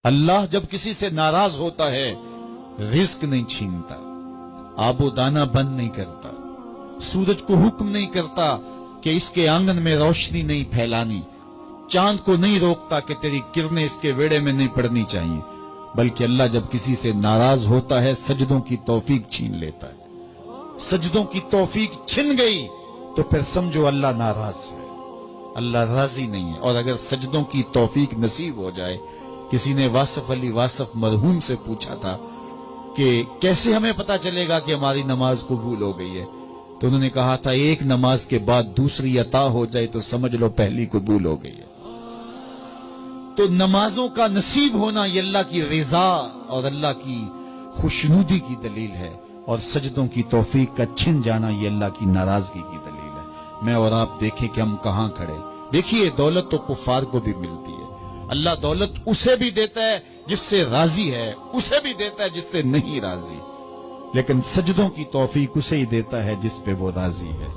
اللہ جب کسی سے ناراض ہوتا ہے رزق نہیں چھینتا، آب و دانہ بند نہیں کرتا، سورج کو حکم نہیں کرتا کہ اس کے آنگن میں روشنی نہیں پھیلانی، چاند کو نہیں روکتا کہ تیری کرنیں اس کے ویڑے میں نہیں پڑنی چاہیے، بلکہ اللہ جب کسی سے ناراض ہوتا ہے سجدوں کی توفیق چھین لیتا ہے۔ سجدوں کی توفیق چھن گئی تو پھر سمجھو اللہ ناراض ہے، اللہ راضی نہیں ہے۔ اور اگر سجدوں کی توفیق نصیب ہو جائے، کسی نے واصف علی واصف مرحوم سے پوچھا تھا کہ کیسے ہمیں پتا چلے گا کہ ہماری نماز قبول ہو گئی ہے، تو انہوں نے کہا تھا ایک نماز کے بعد دوسری عطا ہو جائے تو سمجھ لو پہلی قبول ہو گئی ہے۔ تو نمازوں کا نصیب ہونا یہ اللہ کی رضا اور اللہ کی خوشنودی کی دلیل ہے، اور سجدوں کی توفیق کا چھن جانا یہ اللہ کی ناراضگی کی دلیل ہے۔ میں اور آپ دیکھیں کہ ہم کہاں کھڑے۔ دیکھیے دولت تو کفار کو بھی ملتی ہے، اللہ دولت اسے بھی دیتا ہے جس سے راضی ہے، اسے بھی دیتا ہے جس سے نہیں راضی، لیکن سجدوں کی توفیق اسے ہی دیتا ہے جس پہ وہ راضی ہے۔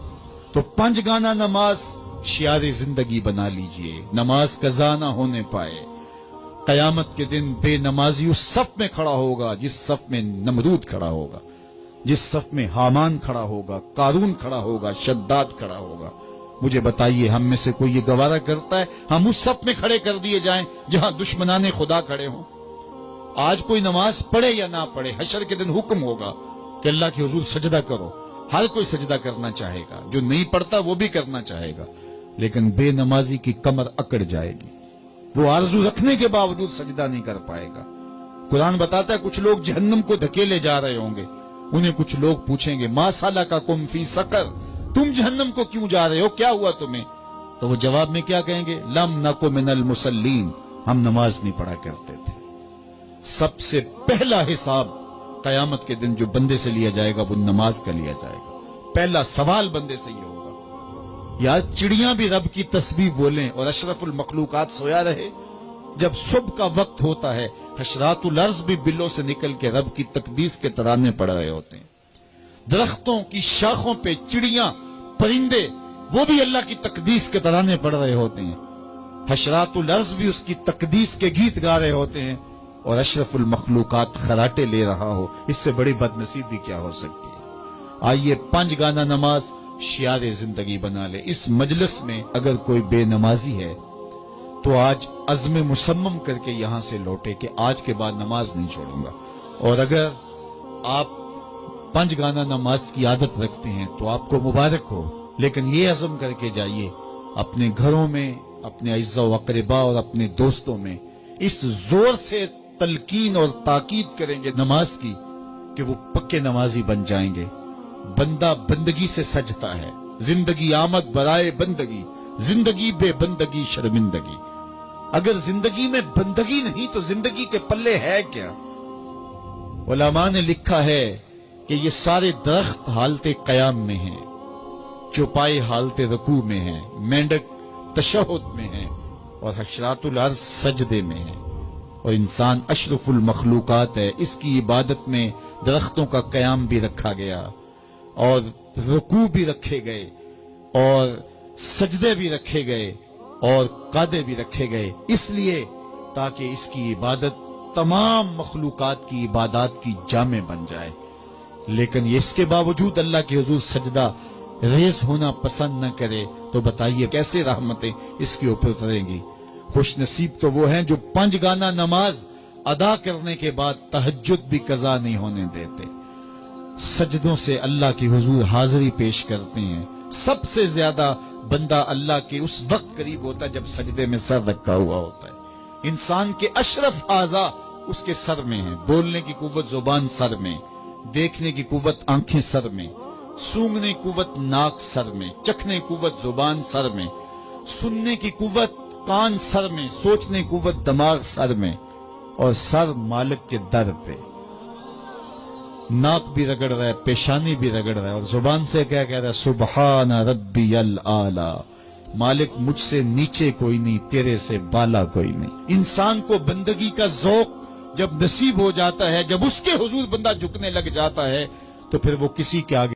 تو 5 گانا نماز شعار زندگی بنا لیجئے، نماز قضا نہ ہونے پائے۔ قیامت کے دن بے نمازی اس صف میں کھڑا ہوگا جس صف میں نمرود کھڑا ہوگا، جس صف میں حامان کھڑا ہوگا، قارون کھڑا ہوگا، شداد کھڑا ہوگا۔ مجھے بتائیے ہم میں سے کوئی یہ گوارہ کرتا ہے ہم اس صف میں کھڑے کر دیے جائیں جہاں دشمنان خدا کھڑے ہوں؟ آج کوئی نماز پڑھے یا نہ پڑھے، حشر کے دن حکم ہوگا کہ اللہ کے حضور سجدہ کرو۔ ہر کوئی سجدہ کرنا چاہے گا، جو نہیں پڑھتا وہ بھی کرنا چاہے گا، لیکن بے نمازی کی کمر اکڑ جائے گی، وہ آرزو رکھنے کے باوجود سجدہ نہیں کر پائے گا۔ قرآن بتاتا ہے کچھ لوگ جہنم کو دھکیلے جا رہے ہوں گے، انہیں کچھ لوگ پوچھیں گے ما سلککم فی سقر، تم جہنم کو کیوں جا رہے ہو، کیا ہوا تمہیں؟ تو وہ جواب میں کیا کہیں گے؟ لم نک من المصلین، ہم نماز نہیں پڑھا کرتے تھے۔ سب سے پہلا حساب قیامت کے دن جو بندے سے لیا جائے گا وہ نماز کا لیا جائے گا۔ پہلا سوال بندے سے یہ ہوگا۔ یا چڑیاں بھی رب کی تسبیح بولیں اور اشرف المخلوقات سویا رہے، جب صبح کا وقت ہوتا ہے حشرات الارض بھی بلوں سے نکل کے رب کی تقدیس کے ترانے پڑھ رہے ہوتے ہیں، درختوں کی شاخوں پہ چڑیاں پرندے وہ بھی اللہ کی تقدیس کے ترانے پڑھ رہے ہوتے ہیں، حشرات الارض بھی اس کی تقدیس کے گیت گا رہے ہوتے ہیں، اور اشرف المخلوقات خراٹے لے رہا ہو، اس سے بڑی بد نصیبی کیا ہو سکتی ہے؟ آئیے 5 گانا نماز شعار زندگی بنا لے۔ اس مجلس میں اگر کوئی بے نمازی ہے تو آج عزم مصمم کر کے یہاں سے لوٹے کہ آج کے بعد نماز نہیں چھوڑوں گا، اور اگر آپ 5 گانا نماز کی عادت رکھتے ہیں تو آپ کو مبارک ہو، لیکن یہ عزم کر کے جائیے اپنے گھروں میں، اپنے اعزاء و اقرباء اور اپنے دوستوں میں اس زور سے تلقین اور تاکید کریں گے نماز کی کہ وہ پکے نمازی بن جائیں گے۔ بندہ بندگی سے سجتا ہے، زندگی آمد برائے بندگی، زندگی بے بندگی شرمندگی۔ اگر زندگی میں بندگی نہیں تو زندگی کے پلے ہے کیا؟ علماء نے لکھا ہے کہ یہ سارے درخت حالت قیام میں ہیں، چوپائے حالت رکوع میں ہیں، مینڈک تشہد میں ہیں، اور حشرات الارض سجدے میں ہیں، اور انسان اشرف المخلوقات ہے۔ اس کی عبادت میں درختوں کا قیام بھی رکھا گیا، اور رکوع بھی رکھے گئے، اور سجدے بھی رکھے گئے، اور قعدے بھی رکھے گئے، اس لیے تاکہ اس کی عبادت تمام مخلوقات کی عبادات کی جامع بن جائے۔ لیکن اس کے باوجود اللہ کے حضور سجدہ ریز ہونا پسند نہ کرے تو بتائیے کیسے رحمتیں اس کے اوپر اتریں گی؟ خوش نصیب تو وہ ہیں جو 5 گانا نماز ادا کرنے کے بعد تہجد بھی قضا نہیں ہونے دیتے، سجدوں سے اللہ کے حضور حاضری پیش کرتے ہیں۔ سب سے زیادہ بندہ اللہ کے اس وقت قریب ہوتا ہے جب سجدے میں سر رکھا ہوا ہوتا ہے۔ انسان کے اشرف اعضاء اس کے سر میں ہیں، بولنے کی قوت زبان سر میں، دیکھنے کی قوت آنکھیں سر میں، سونگنے کی قوت ناک سر میں، چکھنے کی قوت زبان سر میں، سننے کی قوت کان سر میں، سوچنے کی قوت دماغ سر میں، اور سر مالک کے در پہ۔ ناک بھی رگڑ رہا ہے، پیشانی بھی رگڑ رہا ہے، اور زبان سے کیا کہہ رہا ہے؟ سبحان ربی الاعلی، مالک مجھ سے نیچے کوئی نہیں، تیرے سے بالا کوئی نہیں۔ انسان کو بندگی کا ذوق جب نصیب ہو جاتا ہے، جب اس کے حضور بندہ جھکنے لگ جاتا ہے، تو پھر وہ کسی کے آگے